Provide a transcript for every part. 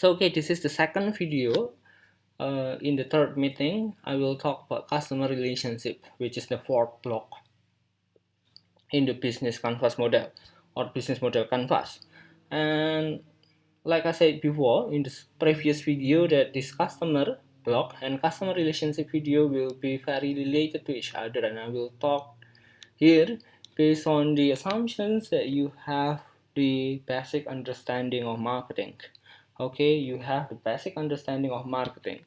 Okay, this is the second video. In the third meeting, I will talk about customer relationship, which is the fourth block in the business canvas model or business model canvas. And like I said before in this previous video, that this customer block and customer relationship video will be very related to each other, and I will talk here based on the assumptions that you have the basic understanding of marketing. Okay, you have the basic understanding of marketing.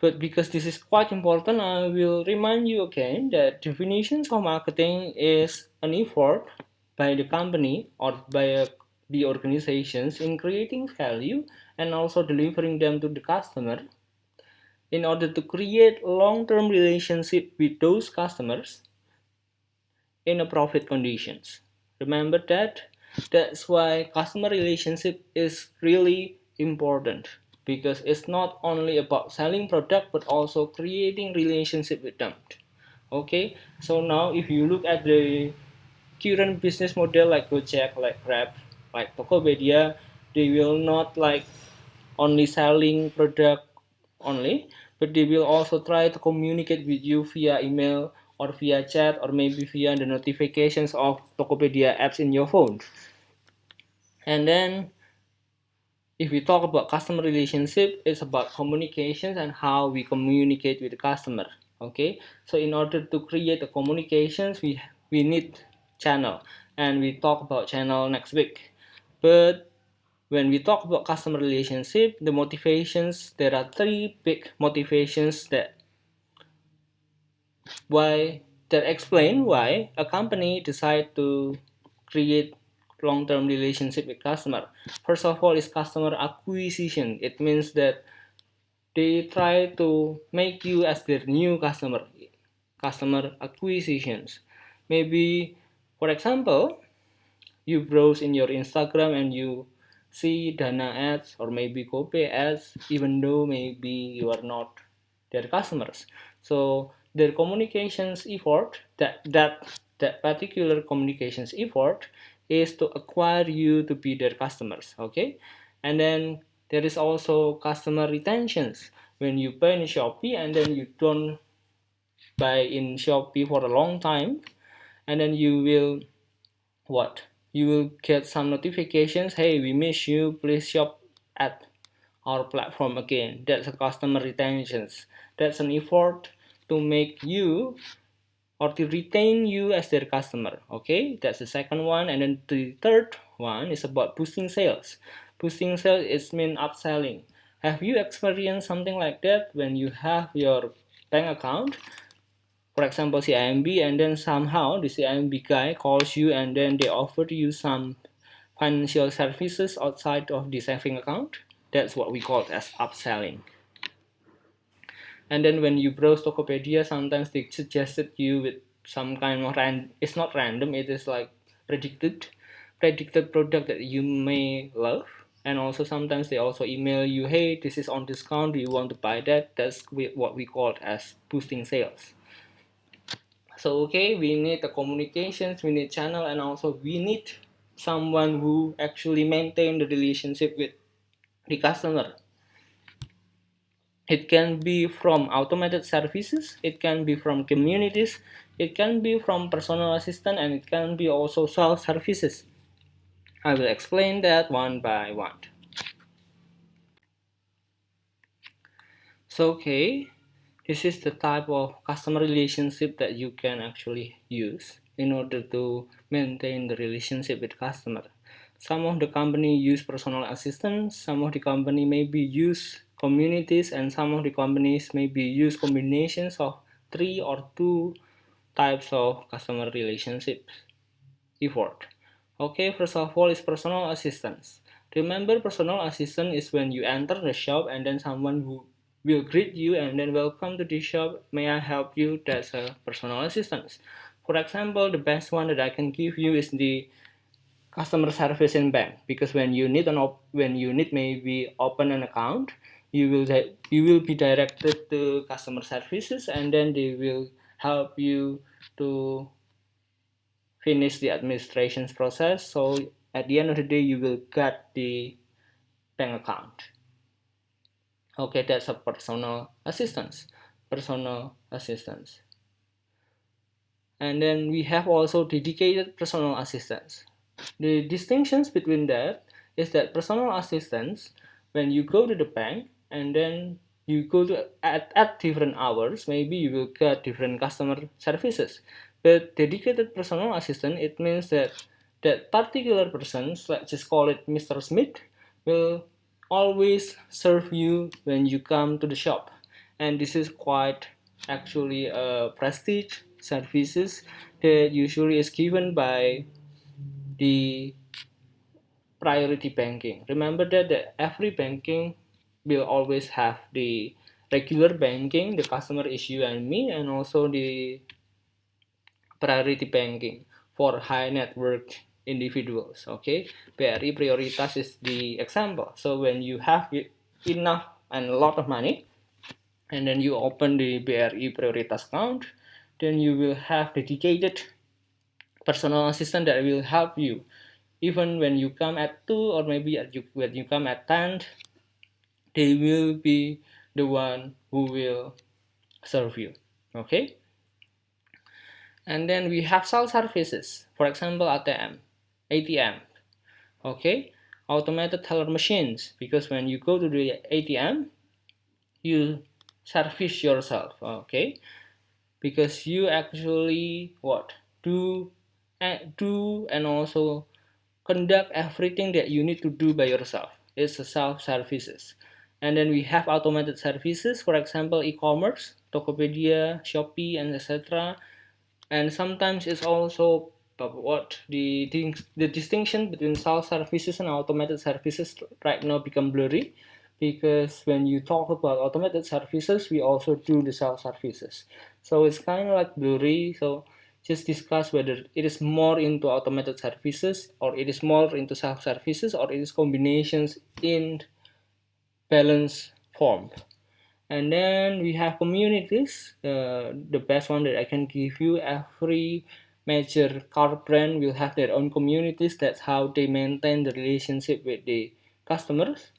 But because this is quite important, I will remind you again that definitions of marketing is an effort by the company or by the organizations in creating value and also delivering them to the customer in order to create long-term relationship with those customers in a profit conditions. Remember that. That's why customer relationship is really important, because it's not only about selling product but also creating relationship with them. Okay, so now if you look at the current business model like Gojek, like Grab, like Tokopedia, they will not like only selling product only, but they will also try to communicate with you via email or via chat or maybe via the notifications of Tokopedia apps in your phone. And then if we talk about customer relationship, it's about communications and how we communicate with the customer. Okay, so in order to create the communications, we need channel, and we talk about channel next week. But when we talk about customer relationship, the motivations, there are three big motivations that explain why a company decide to create long-term relationship with customer. First of all is customer acquisition. It means that they try to make you as their new customer acquisitions. Maybe, for example, you browse in your Instagram and you see Dana ads or maybe Copay ads, even though maybe you are not their customers. So their communications effort, that particular communications effort, is to acquire you to be their customers. Okay, and then there is also customer retentions. When you buy in Shopee and then you don't buy in Shopee for a long time, and then you will what? You will get some notifications, hey, we miss you, please shop at our platform again. That's a customer retentions. That's an effort to make you or to retain you as their customer. Okay, that's the second one. And then the third one is about boosting sales. Boosting sales is mean upselling. Have you experienced something like that when you have your bank account, for example CIMB, and then somehow the CIMB guy calls you and then they offer you some financial services outside of the saving account? That's what we call as upselling. And then when you browse Tokopedia, sometimes they suggested you with some kind of it's not random, it is like predicted product that you may love. And also sometimes they also email you, hey, this is on discount, do you want to buy that? That's what we call as boosting sales. So okay, we need the communications, we need channel, and also we need someone who actually maintain the relationship with the customer. It can be from automated services, it can be from communities, it can be from personal assistant, and it can be also self services. I will explain that one by one. So okay, this is the type of customer relationship that you can actually use in order to maintain the relationship with customer. Some of the company use personal assistants, some of the company maybe use communities, and some of the companies maybe use combinations of three or two types of customer relationships effort. Okay, first of all is personal assistance. Remember, personal assistant is when you enter the shop and then someone who will greet you and then welcome to the shop. May I help you? That's a personal assistance. For example, the best one that I can give you is the customer service in bank, because when you need maybe open an account, you will be directed to customer services and then they will help you to finish the administrations process. So at the end of the day, you will get the bank account. Okay, that's a personal assistance. Personal assistance. And then we have also dedicated personal assistants. The distinctions between that is that personal assistants, when you go to the bank and then you go to at different hours, maybe you will get different customer services. But dedicated personal assistant, it means that that particular person, let's just call it Mr. Smith, will always serve you when you come to the shop. And this is quite actually a prestige services that usually is given by the priority banking. Remember that every banking will always have the regular banking, the customer is you and me, and also the priority banking for high net worth individuals. Okay, BRI Prioritas is the example. So when you have enough and a lot of money, and then you open the BRI Prioritas account, then you will have dedicated personal assistant that will help you even when you come at 2 or maybe when you come at 10, they will be the one who will serve you. Okay, and then we have self services, for example ATM. Okay, automated teller machines, because when you go to the ATM you service yourself. Okay, because you actually what do and also conduct everything that you need to do by yourself. It's a self services. And then we have automated services, for example e-commerce, Tokopedia, Shopee, and etc. And sometimes it's also what the distinction between self services and automated services right now become blurry, because when you talk about automated services we also do the self services, so it's kind of like blurry. So just discuss whether it is more into automated services or it is more into self services or it is combinations in balance form. And then we have communities. The best one that I can give you, every major car brand will have their own communities. That's how they maintain the relationship with the customers.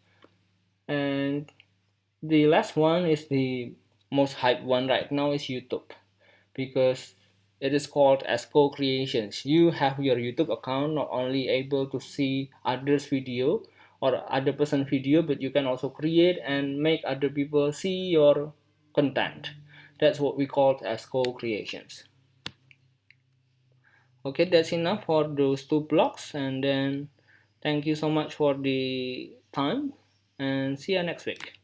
And the last one is the most hyped one right now is YouTube, because it is called as co-creations. You have your YouTube account, not only able to see others video or other person video, but you can also create and make other people see your content. That's what we call as co-creations. Okay, that's enough for those two blocks, and then thank you so much for the time and see you next week.